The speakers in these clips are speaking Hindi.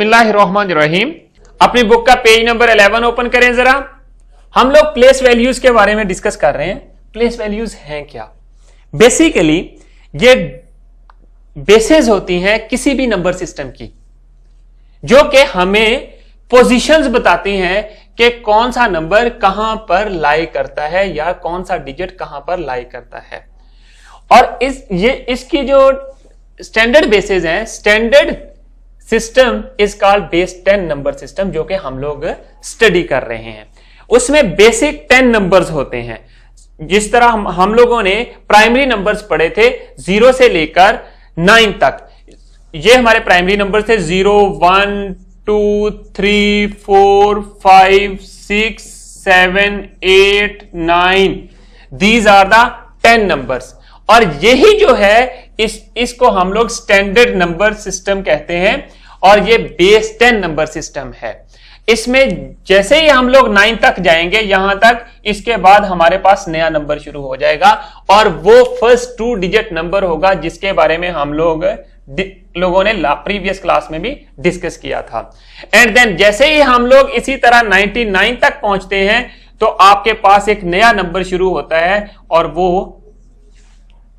बिस्मिल्लाहिर्रहमानिर्रहीम। अपनी बुक का पेज नंबर 11 ओपन करें जरा। हम लोग प्लेस वैल्यूज के बारे में डिस्कस कर रहे हैं। प्लेस वैल्यूज हैं क्या? बेसिकली ये बेसेस होती हैं किसी भी नंबर सिस्टम की, जो कि हमें पोजीशंस बताती हैं कि कौन सा नंबर कहां पर लाई करता है या कौन सा डिजिट कहां पर लाई करता है। और इसकी जो स्टैंडर्ड बेसिस हैं, standard system is called base 10 number system, जो कि हम लोग स्टडी कर रहे हैं। उसमें बेसिक 10 नंबर्स होते हैं। जिस तरह हम लोगों ने प्राइमरी नंबर्स पढ़े थे 0 से लेकर 9 तक, ये हमारे प्राइमरी नंबर थे 0, 1, 2, 3, 4, 5, 6, 7, 8, 9। These are the 10 numbers. और यही जो है इसको हम लोग स्टैंडर्ड नंबर सिस्टम कहते हैं और ये बेस 10 नंबर सिस्टम है। इसमें जैसे ही हम लोग 9 तक जाएंगे यहां तक, इसके बाद हमारे पास नया नंबर शुरू हो जाएगा और वो फर्स्ट 2 डिजिट नंबर होगा, जिसके बारे में हम लोगों ने प्रीवियस क्लास में भी डिस्कस किया था। एंड देन जैसे ही हम लोग इसी तरह 99 तक पहुंचते हैं तो आपके पास एक नया नंबर शुरू होता है और वो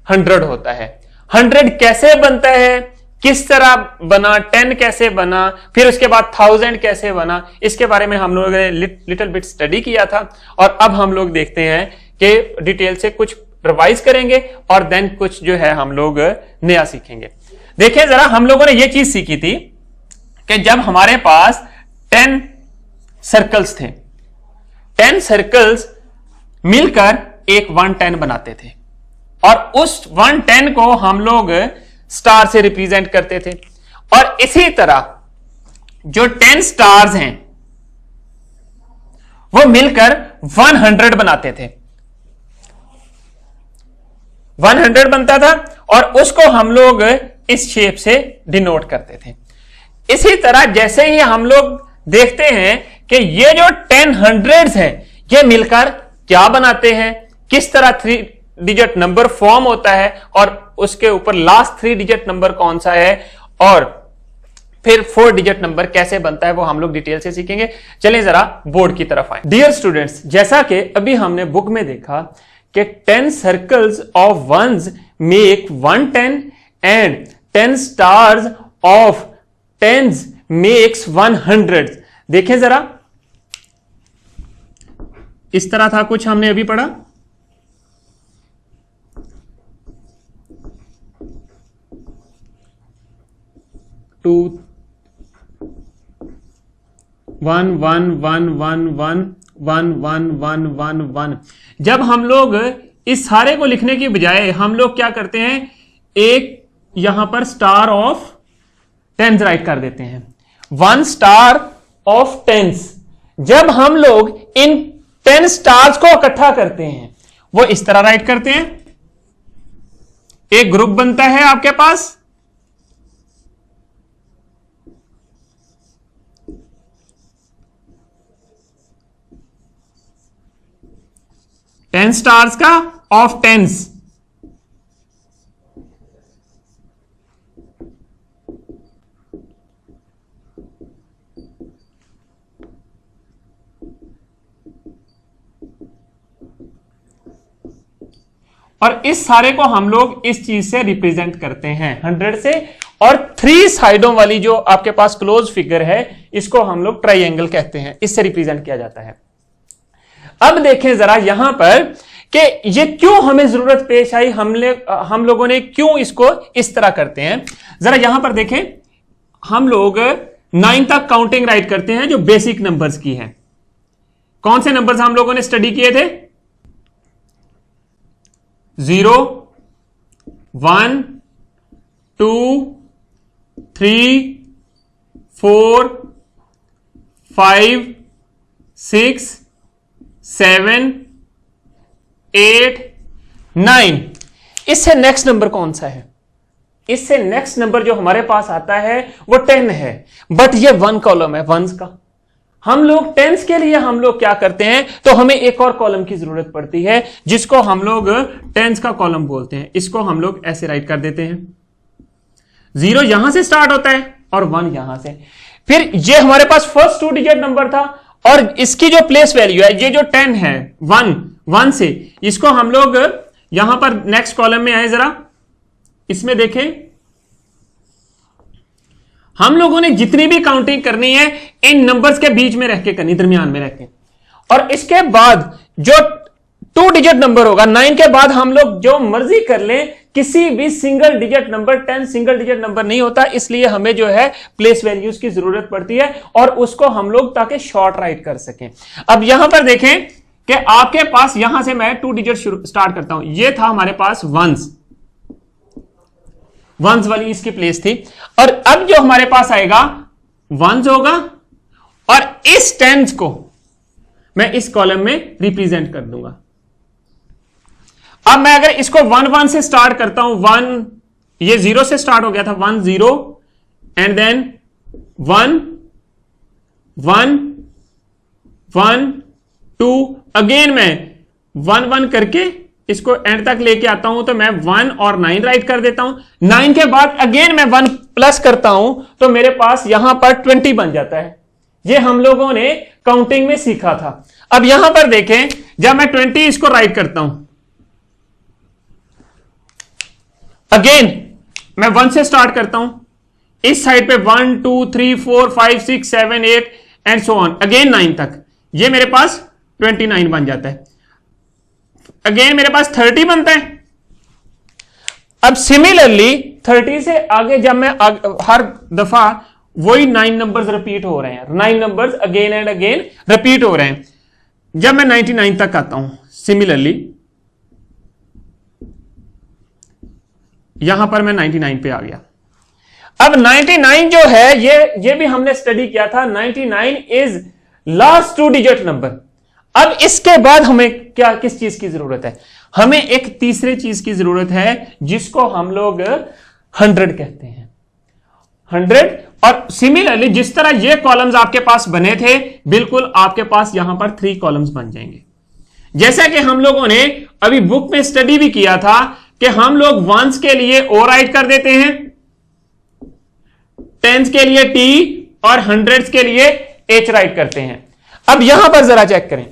100 होता है। 100 कैसे बनता है, किस तरह बना, 10 कैसे बना, फिर उसके बाद 1000 कैसे बना, इसके बारे में हम लोगों ने लिटिल बिट स्टडी किया था। और अब हम लोग देखते हैं कि डिटेल से कुछ रिवाइज करेंगे और देन कुछ जो है हम लोग नया सीखेंगे। देखिए जरा, हम लोगों ने यह चीज सीखी थी कि जब हमारे पास 10 सर्कल्स थे, 10 सर्कल्स मिलकर एक 110 बनाते थे और उस 110 को हम लोग स्टार से रिप्रेजेंट करते थे। और इसी तरह जो 10 स्टार्स हैं वो मिलकर 100 बनाते थे। 100 बनता था और उसको हम लोग इस शेप से डिनोट करते थे। इसी तरह जैसे ही हम लोग देखते हैं कि ये जो 10 हंड्रेड्स हैं ये मिलकर क्या बनाते हैं, किस तरह 3 डिजिट नंबर फॉर्म होता है और उसके ऊपर लास्ट 3 डिजिट नंबर कौन सा है और फिर 4 डिजिट नंबर कैसे बनता है, वो हम लोग डिटेल से सीखेंगे। चलें जरा बोर्ड की तरफ आए। डियर स्टूडेंट्स, जैसा कि अभी हमने बुक में देखा कि 10 circles of ones make 110 and 10 stars of tens makes 100। देखें जरा, इस तरह था कुछ हमने अभी पढ़ा। 2 1 1 1 1 1 1 1 1 1 1। जब हम लोग इस सारे को लिखने की बजाय हम लोग क्या करते हैं, एक यहां पर स्टार ऑफ 10 राइट कर देते हैं। 1 स्टार ऑफ 10। जब हम लोग इन 10 स्टार्स को इकट्ठा करते हैं वो इस तरह राइट करते हैं। एक ग्रुप बनता है आपके पास, टेन स्टार्स का ऑफ 10s। और इस सारे को हम लोग इस चीज से रिप्रेजेंट करते हैं 100 से। और 3 साइडों वाली जो आपके पास क्लोज फिगर है इसको हम लोग ट्राइंगल कहते हैं, इससे रिप्रेजेंट किया जाता है। अब देखें जरा यहां पर कि ये क्यों हमें जरूरत पेश आई, हम लोगों ने क्यों इसको इस तरह करते हैं। जरा यहां पर देखें, हम लोग 9 तक काउंटिंग राइट करते हैं जो बेसिक नंबर्स की है। कौन से नंबर्स हम लोगों ने स्टडी किए थे? 0, 1, 2, 3, 4, 5, 6, 7, 8, 9। इससे नेक्स्ट नंबर कौन सा है? इससे नेक्स्ट नंबर जो हमारे पास आता है वो 10 है, बट ये 1 कॉलम है वंस का। हम लोग टेंस के लिए हम लोग क्या करते हैं, तो हमें एक और कॉलम की जरूरत पड़ती है जिसको हम लोग टेंस का कॉलम बोलते हैं। इसको हम लोग ऐसे राइट कर देते हैं। 0 यहां से स्टार्ट होता है और 1 यहां से। फिर ये हमारे पास फर्स्ट 2 डिजिट नंबर था, और इसकी जो प्लेस वैल्यू है, ये जो 10 है 1 से, इसको हम लोग यहां पर नेक्स्ट कॉलम में आए, जरा इसमें देखें, हम लोगों ने जितनी भी काउंटिंग करनी है इन नंबर्स के बीच में रह के करनी, दरमियान में रह के। और इसके बाद जो 2 डिजिट नंबर होगा 9 के बाद हम लोग जो मर्जी कर लें, किसी भी single digit number, 10 single digit number नहीं होता, इसलिए हमें जो है प्लेस वैल्यूज की जरूरत पड़ती है, और उसको हम लोग ताकि शॉर्ट राइट कर सकें। अब यहां पर देखें कि आपके पास, यहां से मैं 2 डिजिट स्टार्ट करता हूं, यह था हमारे पास वंस वाली इसकी प्लेस थी, और अब जो हमारे पास आएगा वंस होगा, और इस 10 को मैं इस कॉलम में रिप्रेजेंट कर दूंगा। अब मैं अगर इसको 1 से स्टार्ट करता हूं, 1 ये 0 से स्टार्ट हो गया था, 1 0 एंड देन 1 1 1 2, अगेन मैं 1 1 करके इसको एंड तक लेके आता हूं, तो मैं 1 और 9 राइट कर देता हूं। 9 के बाद अगेन मैं 1 प्लस करता हूं, तो मेरे पास यहां पर 20 बन जाता है। ये हम लोगों ने काउंटिंग में सीखा था। अब यहां पर देखें, जब मैं 20 इसको राइट करता हूं, अगेन मैं 1 से स्टार्ट करता हूं, इस साइड पे 1 2 3 4 5 6 7 8 एंड सो ऑन, अगेन 9 तक, ये मेरे पास 29 बन जाता है। अगेन मेरे पास 30 बनता है। अब सिमिलरली 30 से आगे जब मैं हर दफा वही 9 नंबर्स रिपीट हो रहे हैं, 9 numbers again and again repeat हो रहे हैं। जब मैं 99 तक आता हूं, सिमिलरली यहां पर मैं 99 पे आ गया। अब 99 जो है, ये भी हमने स्टडी किया था, 99 इज लास्ट 2 डिजिट नंबर। अब इसके बाद हमें किस चीज की जरूरत है? हमें एक तीसरे चीज की जरूरत है, जिसको हम लोग 100 कहते हैं। 100, और सिमिलरली जिस तरह ये कॉलम्स आपके पास बने थे, बिल्कुल आपके पास यहां पर 3 कॉलम्स बन जाएंगे। जैसा कि हम लोगों ने अभी बुक में स्टडी भी किया था कि हम लोग वंस के लिए ओ राइट कर देते हैं, टेंस के लिए टी, और हंड्रेड्स के लिए एच राइट करते हैं। अब यहां पर जरा चेक करें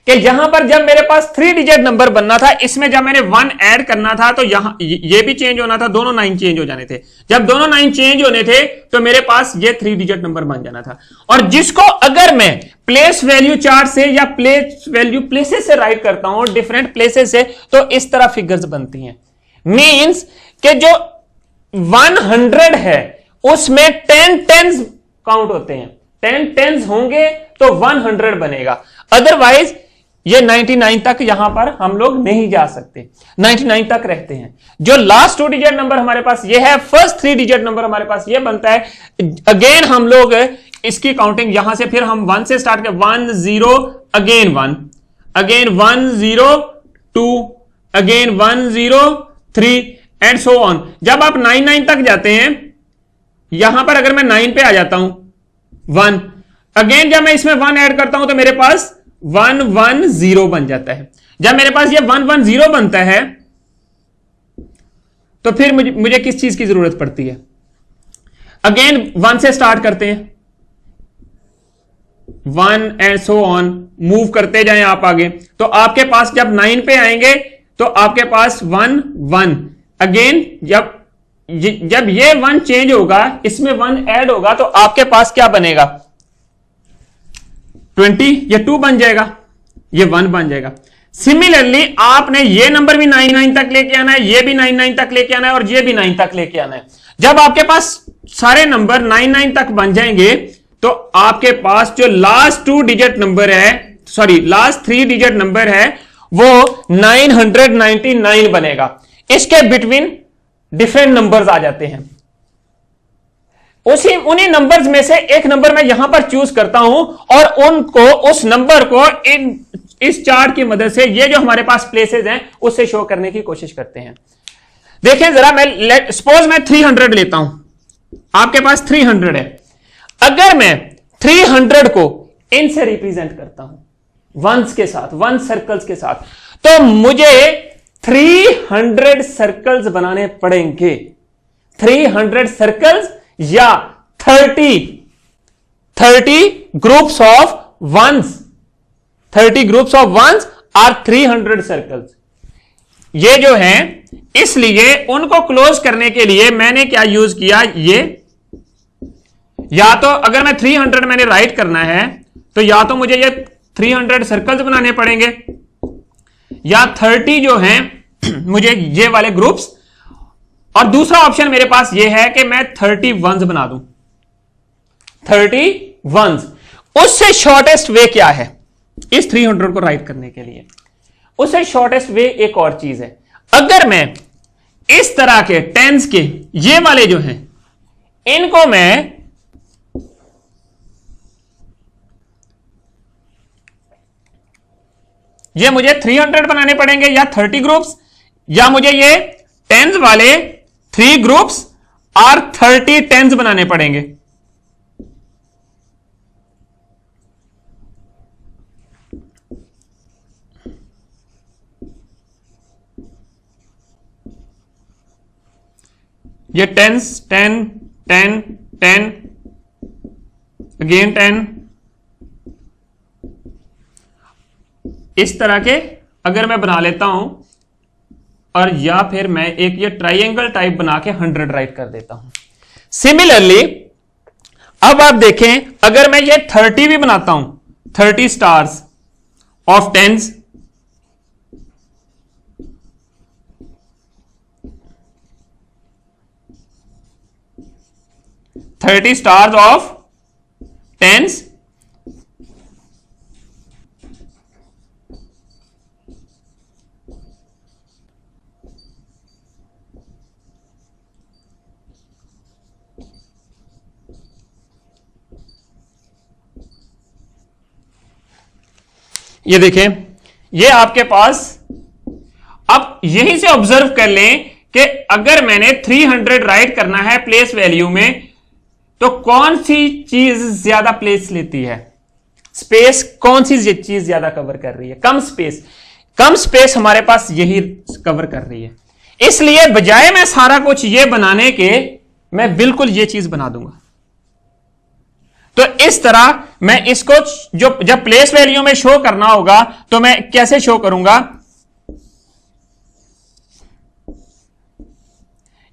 कि यहां पर जब मेरे पास 3 डिजिट नंबर बनना था, इसमें जब मैंने 1 ऐड करना था, तो यहां ये भी चेंज होना था, दोनों 9 चेंज हो जाने थे। जब दोनों 9 चेंज होने थे, तो मेरे पास ये 3 डिजिट नंबर बन जाना था। और जिसको अगर मैं प्लेस वैल्यू चार्ट से या प्लेस वैल्यू प्लेसेस से राइट करता हूं, डिफरेंट प्लेसेस से, तो इस तरह फिगर्स बनती हैं। मींस कि जो 100 है उसमें 10 टेंस काउंट होते हैं, 10 टेंस होंगे तो 100 बनेगा। अदरवाइज ये 99 तक यहां पर हम लोग नहीं जा सकते, 99 तक रहते हैं। जो लास्ट 2 डिजिट नंबर हमारे पास ये है, फर्स्ट 3 डिजिट नंबर हमारे पास ये बनता है। अगेन हम लोग इसकी काउंटिंग यहां से फिर हम 1 से स्टार्ट कर, 1 0 again 1, again 1 0 2, again 1 0 3 and so on. जब आप 99 तक जाते हैं, यहां पर अगर मैं 9 पे आ जाता हूं, 1, अगेन जब मैं इसमें 1 ऐड करता हूं, तो मेरे पास 1 1 0 बन जाता है। जब मेरे पास ये 1 1 0 बनता है, तो फिर मुझे किस चीज की जरूरत पड़ती है? अगेन 1 से स्टार्ट करते हैं, 1 एंड सो ऑन, मूव करते जाएं आप आगे। तो आपके पास जब 9 पे आएंगे, तो आपके पास 1 1, अगेन जब ये 1 चेंज होगा, इसमें 1 ऐड होगा, तो आपके पास क्या बनेगा? 20, ये 2 बन जाएगा, ये 1 बन जाएगा। सिमिलरली आपने ये नंबर भी 99 तक लेके आना है, ये भी 99 तक लेके आना है, और ये भी 9 तक लेके आना है। जब आपके पास सारे नंबर 99 तक बन जाएंगे, तो आपके पास जो लास्ट 2 डिजिट नंबर है, सॉरी लास्ट 3 डिजिट नंबर है, वो 999 बनेगा। इसके बिटवीन डिफरेंट नंबर्स आ जाते हैं। उन्हीं नंबर्स में से एक नंबर मैं यहां पर चूज करता हूं, और उस नंबर को इस चार्ट की मदद से, ये जो हमारे पास प्लेसेस हैं, उससे शो करने की कोशिश करते हैं। देखें जरा, मैं सपोज मैं 300 लेता हूं, आपके पास 300 है। अगर मैं 300 को इनसे रिप्रेजेंट करता हूं, वंस के साथ, 1 सर्कल्स के साथ, तो मुझे 300 सर्कल्स बनाने पड़ेंगे। 300 सर्कल्स या 30 30 groups of ones, 30 groups of ones are 300 circles. ये जो है, इसलिए उनको क्लोज करने के लिए मैंने क्या यूज किया, ये या तो अगर मैं 300 मैंने राइट करना है तो या तो मुझे ये 300 सर्कल्स बनाने पड़ेंगे, या 30 जो है मुझे ये वाले ग्रुप्स, और दूसरा ऑप्शन मेरे पास ये है कि मैं 31 बना दूं, 31। उससे शॉर्टेस्ट वे क्या है इस 300 को राइट करने के लिए? उससे शॉर्टेस्ट वे एक और चीज है। अगर मैं इस तरह के टेंस के ये वाले जो हैं, इनको मैं ये मुझे 300 बनाने पड़ेंगे या 30 ग्रुप्स, या मुझे ये टेंस वाले 3 ग्रुप्स और 30 टेंस बनाने पड़ेंगे। ये टेंस 10 10 10 अगेन 10, इस तरह के अगर मैं बना लेता हूं, और या फिर मैं एक ये ट्राइंगल टाइप बना के 100 राइट कर देता हूं। सिमिलरली अब आप देखें, अगर मैं ये 30 भी बनाता हूं, 30 stars of tens, stars of tens, ये देखें, ये आपके पास, अब यहीं से ऑब्जर्व कर लें कि अगर मैंने 300 राइट करना है प्लेस वैल्यू में, तो कौन सी चीज ज्यादा प्लेस लेती है, स्पेस कौन सी चीज ज्यादा कवर कर रही है? कम स्पेस हमारे पास यही कवर कर रही है। इसलिए बजाय मैं सारा कुछ ये बनाने के, मैं बिल्कुल ये चीज बना दूंगा। तो इस तरह मैं इसको जब प्लेस वैल्यू में शो करना होगा तो मैं कैसे शो करूंगा?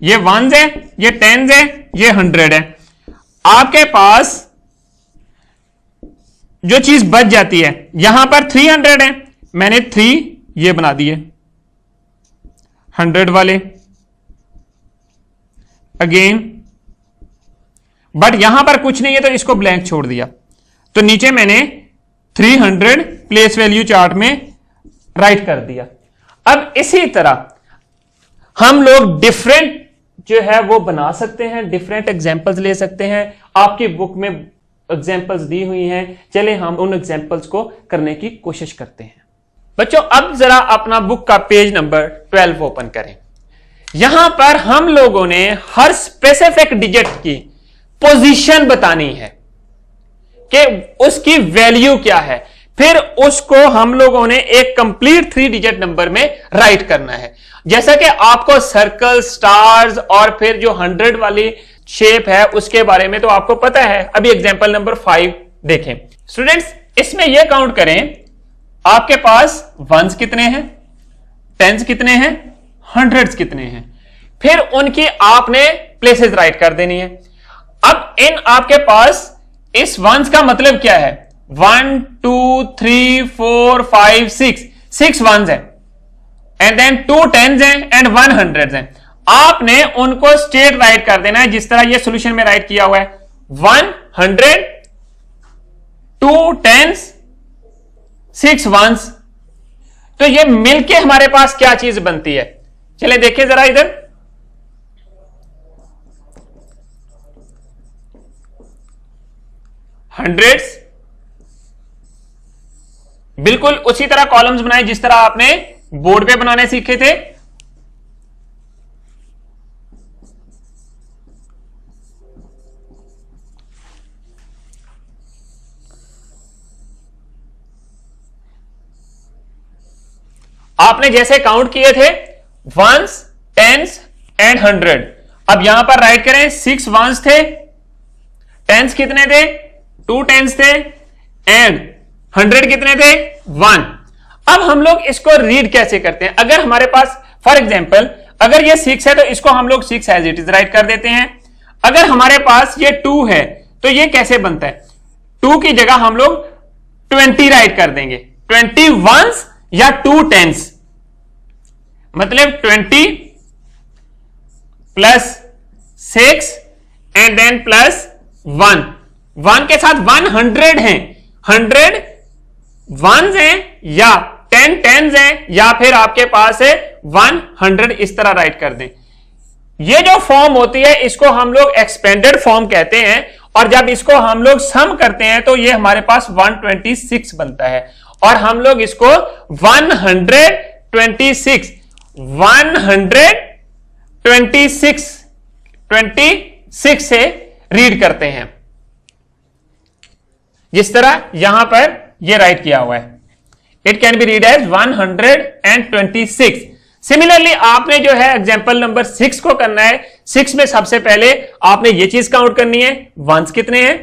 ये 1s है, ये 10s है, ये 100 है। आपके पास जो चीज बच जाती है, यहां पर 300 है, मैंने 3 ये बना दिए 100 वाले अगेन, बट यहां पर कुछ नहीं है तो इसको ब्लैंक छोड़ दिया। तो नीचे मैंने 300 प्लेस वैल्यू चार्ट में राइट कर दिया। अब इसी तरह हम लोग डिफरेंट जो है वो बना सकते हैं, डिफरेंट एग्जांपल्स ले सकते हैं। आपकी बुक में एग्जांपल्स दी हुई हैं, चले हम उन एग्जांपल्स को करने की कोशिश करते हैं। बच्चों अब जरा अपना बुक का पेज नंबर 12 ओपन करें। यहां पर हम लोगों ने हर स्पेसिफिक डिजिट की पोजीशन बतानी है कि उसकी वैल्यू क्या है, फिर उसको हम लोगों ने एक कंप्लीट 3 डिजिट नंबर में राइट करना है। जैसा कि आपको सर्कल, स्टार्स और फिर जो 100 वाली शेप है उसके बारे में तो आपको पता है। अभी एग्जांपल नंबर 5 देखें। स्टूडेंट्स इसमें यह काउंट करें, आपके पास 1s कितने हैं, 10s कितने हैं, 100s कितने हैं, फिर उनकी आपने प्लेसेस राइट कर देनी है। अब इन आपके पास इस 1s का मतलब क्या है? 1 2 3 4 5 6 1s है, एंड देन 2 10s हैं एंड 1 100s हैं। आपने उनको स्ट्रेट राइट कर देना है जिस तरह ये सॉल्यूशन में राइट किया हुआ है। 100 2 10s 6 1s, तो ये मिलके हमारे पास क्या चीज बनती है? चले देखिए जरा इधर। हंड्रेड्स, बिल्कुल उसी तरह कॉलम्स बनाए जिस तरह आपने बोर्ड पे बनाने सीखे थे। आपने जैसे काउंट किए थे 1s 10s एंड 100, अब यहां पर राइट करें 6 1s थे, 10s कितने थे 2 10s थे एंड 100 कितने थे 1। अब हम लोग इसको रीड कैसे करते हैं? अगर हमारे पास फॉर एग्जांपल अगर ये 6 है तो इसको हम लोग 6 एज इट इज राइट कर देते हैं। अगर हमारे पास ये 2 है तो ये कैसे बनता है? 2 की जगह हम लोग 20 राइट कर देंगे, 20 वंस या 2 10s, मतलब 20 प्लस 6 एंड देन प्लस 1। 1 के साथ 100 है, 100 वंस हैं या 10 10s हैं या फिर आपके पास है 100, इस तरह राइट कर दें। ये जो फॉर्म होती है इसको हम लोग एक्सपेंडेड फॉर्म कहते हैं, और जब इसको हम लोग सम करते हैं तो ये हमारे पास 126 बनता है, और हम लोग इसको 126 से रीड करते हैं, जिस तरह यहां पर ये राइट किया हुआ है। It can be read as 126। Similarly आपने जो है एग्जांपल नंबर 6 को करना है। 6 में सबसे पहले आपने ये चीज काउंट करनी है, वंस कितने हैं,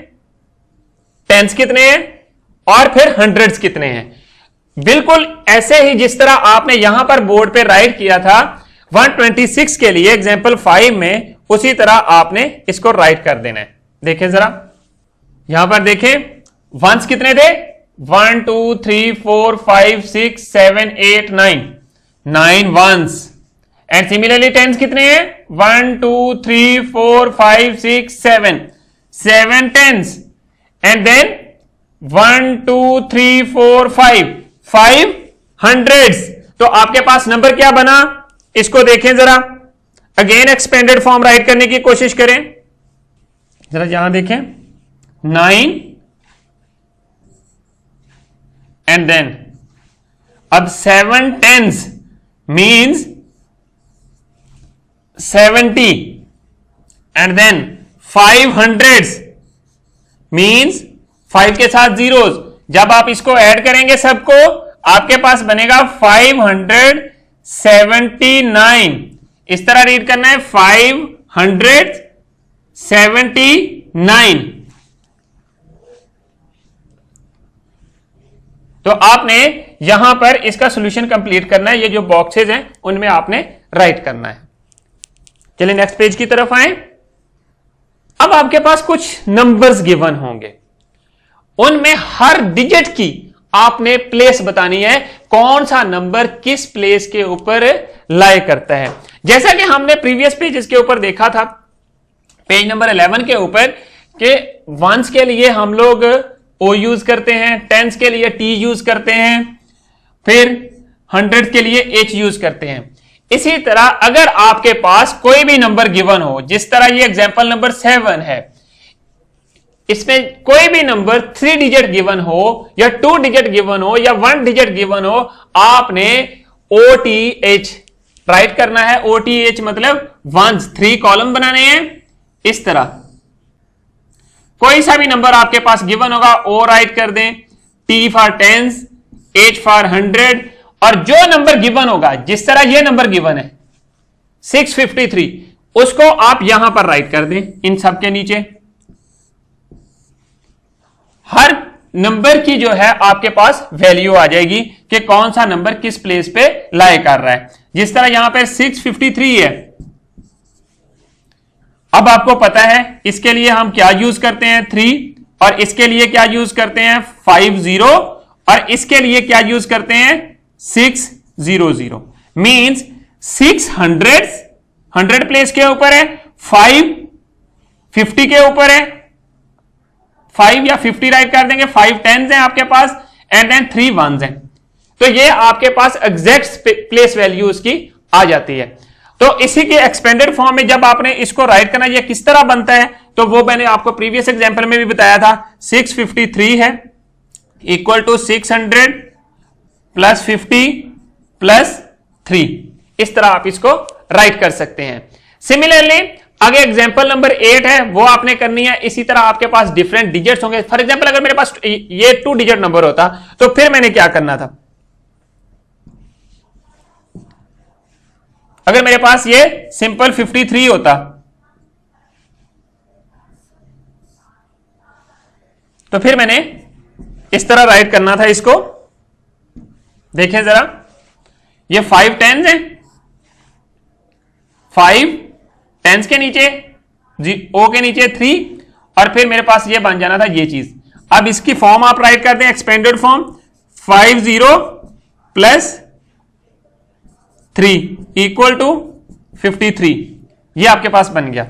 टेंस कितने हैं और फिर हंड्रेड्स कितने हैं। बिल्कुल ऐसे ही जिस तरह आपने यहां पर बोर्ड पे राइट किया था 126 के लिए एग्जांपल 5 में, उसी तरह आपने इसको राइट कर देना है। देखें जरा, यहां पर देखें वंस कितने थे, 1 2 3 4 5 6 7 8 9 वंस, एंड सिमिलरली टेंस कितने हैं, 1 2 3 4 5 6 7 टेंस, एंड देन 1 2 3 4 5 हंड्रेड्स। तो आपके पास नंबर क्या बना, इसको देखें जरा, अगेन एक्सपेंडेड फॉर्म राइट करने की कोशिश करें। जरा यहां देखें 9 एंड देन अब 7 tens means 70 and then 5 hundreds means 5 के साथ जीरोस। जब आप इसको ऐड करेंगे सबको आपके पास बनेगा 579। इस तरह रीड करना है 579। तो आपने यहां पर इसका सॉल्यूशन कंप्लीट करना है, ये जो बॉक्सेस हैं उनमें आपने राइट करना है। चलिए नेक्स्ट पेज की तरफ आए। अब आपके पास कुछ नंबर्स गिवन होंगे, उनमें हर डिजिट की आपने प्लेस बतानी है, कौन सा नंबर किस प्लेस के ऊपर लाई करता है। जैसा कि हमने प्रीवियस पेजेस के ऊपर देखा था, पेज नंबर 11 के ऊपर के वंस के लिए हम लोग ओ यूज करते हैं, टेंस के लिए टी यूज करते हैं, फिर हंड्रेड के लिए एच यूज करते हैं। इसी तरह अगर आपके पास कोई भी नंबर गिवन हो, जिस तरह ये एग्जांपल नंबर 7 है, इसमें कोई भी नंबर 3 डिजिट गिवन हो या 2 डिजिट गिवन हो या 1 डिजिट गिवन हो, आपने OTH राइट करना है। OTH मतलब वंस, 3 कॉलम बनाने हैं। इस तरह कोई सा भी नंबर आपके पास गिवन होगा O राइट कर दें, T for tens, H for 100, और जो नंबर गिवन होगा, जिस तरह ये नंबर गिवन है 653, उसको आप यहां पर राइट कर दें इन सब के नीचे। हर नंबर की जो है आपके पास वैल्यू आ जाएगी कि कौन सा नंबर किस प्लेस पे लाई कर रहा है। जिस तरह यहां पे 653 है, अब आपको पता है इसके लिए हम क्या यूज करते हैं 3, और इसके लिए क्या यूज करते हैं 50, और इसके लिए क्या यूज करते हैं 600। मींस 600 100 प्लेस के ऊपर है, 5 50 के ऊपर है, 5 या 50 राइट कर देंगे, 5 टेंस हैं आपके पास, एंड देन 3 वंस हैं। तो ये आपके पास एग्जैक्ट प्लेस वैल्यू उसकी आ जाती है। तो इसी के एक्सपेंडेड फॉर्म में जब आपने इसको राइट करना, ये किस तरह बनता है, तो वो मैंने आपको प्रीवियस एग्जांपल में भी बताया था। 653 है इक्वल टू 600 प्लस 50 प्लस 3, इस तरह आप इसको राइट कर सकते हैं। सिमिलरली आगे एग्जांपल नंबर 8 है, वो आपने करनी है। इसी तरह आपके पास डिफरेंट डिजिट्स होंगे। फॉर एग्जांपल अगर मेरे पास ये 2 डिजिट नंबर होता तो फिर मैंने क्या करना था, अगर मेरे पास ये सिंपल 53 होता तो फिर मैंने इस तरह राइट करना था इसको। देखें जरा, ये 5 10s है, 5 10s के नीचे ओ के नीचे 3 और फिर मेरे पास ये बन जाना था ये चीज। अब इसकी फॉर्म आप राइट करते हैं expanded form 50 plus 3 equal to 53, ये आपके पास बन गया।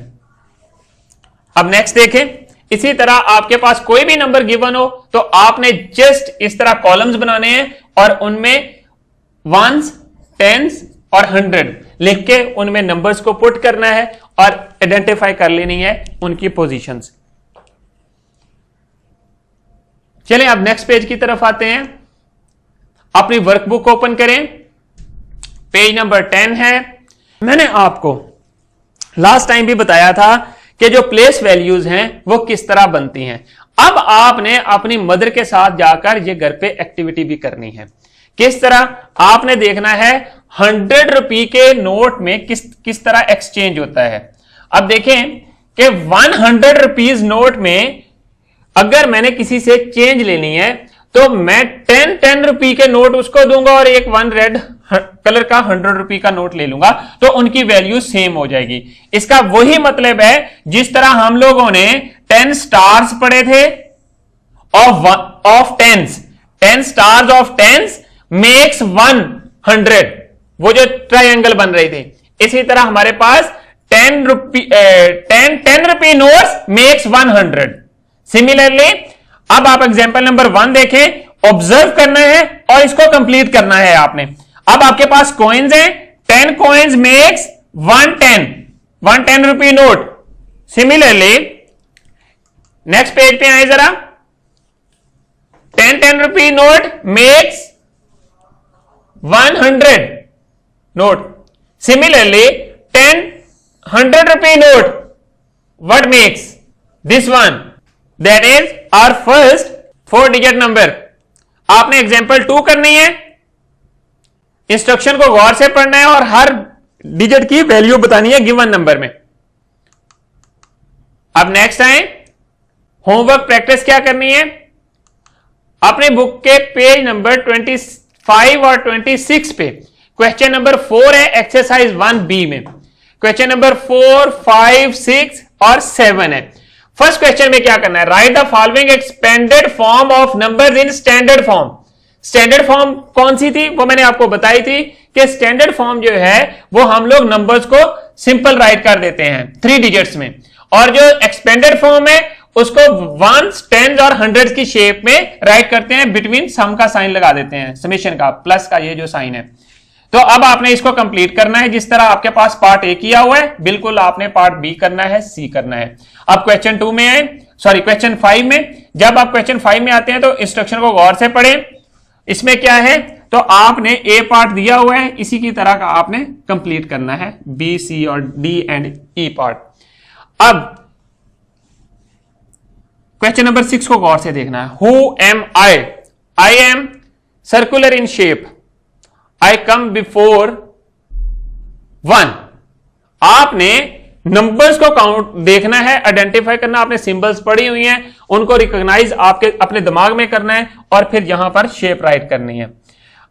अब नेक्स्ट देखें, इसी तरह आपके पास कोई भी नंबर गिवन हो तो आपने जस्ट इस तरह कॉलम्स बनाने हैं और उनमें वंस, टेंस और 100 लिख के उनमें नंबर्स को पुट करना है और आइडेंटिफाई कर लेनी है उनकी पोजीशंस। चलें अब नेक्स्ट पेज की तरफ आते हैं। अपनी वर्कबुक ओपन करें, पेज नंबर 10 है। मैंने आपको लास्ट टाइम भी बताया था कि जो प्लेस वैल्यूज हैं वो किस तरह बनती हैं। अब आपने अपनी मदर के साथ जाकर ये घर पे एक्टिविटी भी करनी है। किस तरह आपने देखना है 100 रुपए के नोट में किस तरह एक्सचेंज होता है। अब देखें कि 100 रुपीज नोट में अगर मैंने किसी से चेंज लेनी है तो मैं 10 रुपए के नोट उसको दूंगा और एक 1 रेड कलर का 100 रुपए का नोट ले लूंगा तो उनकी वैल्यू सेम हो जाएगी। इसका वही मतलब है जिस तरह हम लोगों ने 10 स्टार्स पढ़े थे ऑफ 10 स्टार्स ऑफ 10 मेक्स 100, वो जो ट्रायंगल बन रहे थे। इसी तरह हमारे पास 10 रुपए नोट्स मेक्स 100। सिमिलरली अब आप एग्जांपल नंबर 1 देखें, ऑब्जर्व करना है और इसको कंप्लीट करना है आपने। अब आपके पास कॉइन्स हैं, 10 कॉइन्स मेक्स 110 रुपए नोट। सिमिलरली नेक्स्ट पेज पे आए जरा, 10 रुपए नोट मेक्स 100 नोट। सिमिलरली 100 रुपए note what makes this one, that is our first 4 digit number। आपने एग्जांपल 2 करनी है, इंस्ट्रक्शन को गौर से पढ़ना है और हर डिजिट की वैल्यू बतानी है गिवन नंबर में। अब नेक्स्ट आए, होमवर्क प्रैक्टिस क्या करनी है। अपने बुक के पेज नंबर 25 और 26 पे क्वेश्चन नंबर 4 है एक्सरसाइज 1B में। क्वेश्चन नंबर 4, 5, 6 और 7 है। फर्स्ट क्वेश्चन में क्या करना है, right the following expanded form of numbers in standard form. Standard form कौन सी थी वो मैंने आपको बताई थी कि स्टैंडर्ड फॉर्म जो है वो हम लोग नंबर्स को सिंपल राइट कर देते हैं 3 डिजिट्स में, और जो एक्सपेंडेड फॉर्म है उसको 1s, 10s और 100s की शेप में राइट करते हैं, बिटवीन सम का साइन लगा देते हैं, समेशन का, प्लस का ये जो साइन है। तो अब आपने इसको कंप्लीट करना है। जिस तरह आपके पास पार्ट ए किया हुआ है बिल्कुल आपने पार्ट बी करना है, सी करना है। अब क्वेश्चन 2 में आए, सॉरी क्वेश्चन 5 में। जब आप क्वेश्चन 5 में आते हैं तो इंस्ट्रक्शन को गौर से पढ़ें। इसमें क्या है, तो आपने ए पार्ट दिया हुआ है, इसी की तरह का आपने कंप्लीट करना है, बी, सी और डी एंड ई पार्ट। अब क्वेश्चन नंबर 6 को गौर से देखना है। Who am I am circular in shape, I come before 1। आपने नंबर्स को काउंट देखना है, आइडेंटिफाई करना। आपने सिंबल्स पढ़ी हुई हैं, उनको रिकॉग्नाइज आपके अपने दिमाग में करना है और फिर यहां पर शेप राइट करनी है।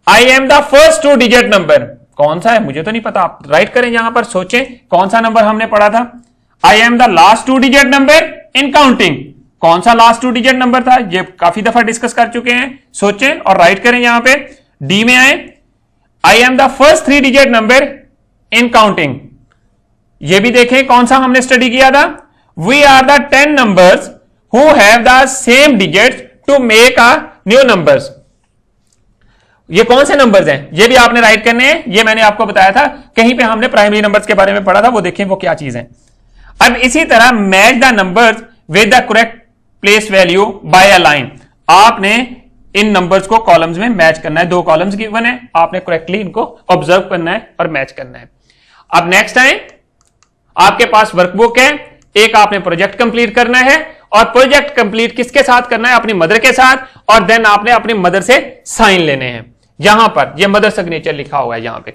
आई am the first 2 digit number, कौन सा है मुझे तो नहीं पता, आप राइट करें यहां पर, सोचें कौन सा नंबर हमने पढ़ा था। आई am the last 2 digit number in counting, कौन सा लास्ट 2 डिजिट नंबर था, ये काफी दफा डिस्कस कर चुके हैं, सोचें और राइट करें यहां पे। डी में आए, I am the first 3 digit number in counting, ये भी देखें कौन सा हमने स्टडी किया था। We are the 10 numbers who have the same digits to make a new numbers. ये कौन से नंबर्स हैं ये भी आपने राइट करने हैं, ये मैंने आपको बताया था, कहीं पे हमने प्राइमरी नंबर्स के बारे में पढ़ा था, वो देखें वो क्या चीज है। अब इसी तरह match the numbers with the correct place value by a line. आपने इन नंबर्स को कॉलम्स में मैच करना है, 2 कॉलम्स गिवन है, आपने करेक्टली इनको ऑब्जर्व करना है और मैच करना है। अब नेक्स्ट आए, आपके पास वर्कबुक है, एक आपने प्रोजेक्ट कंप्लीट करना है, और प्रोजेक्ट कंप्लीट किसके साथ करना है, अपनी मदर के साथ, और देन आपने अपनी मदर से साइन लेने हैं। यहां पर ये मदर सिग्नेचर लिखा हुआ है, यहां पे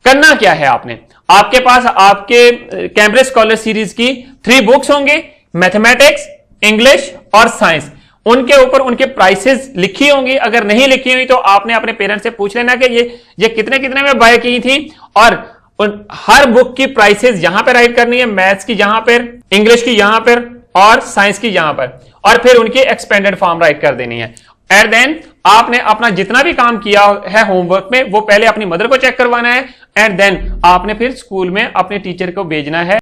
करना क्या है आपने, आपके पास आपके कैम्ब्रिज स्कॉलर सीरीज की 3 बुक्स होंगी, मैथमेटिक्स, इंग्लिश और साइंस। उनके ऊपर उनके प्राइसेस लिखी होंगी, अगर नहीं लिखी हुई तो आपने अपने पेरेंट्स से पूछ लेना कि ये कितने कितने में बाय की थी, और हर बुक की प्राइसेस यहां पे राइट करनी है, मैथ्स की यहां पर, इंग्लिश की यहां पर और साइंस की यहां पर, और फिर उनकी एक्सपेंडेड फॉर्म राइट कर देनी है। एंड देन आपने अपना जितना भी काम किया है होमवर्क में वो पहले अपनी मदर को चेक करवाना है, एंड देन आपने फिर स्कूल में अपने टीचर को भेजना है।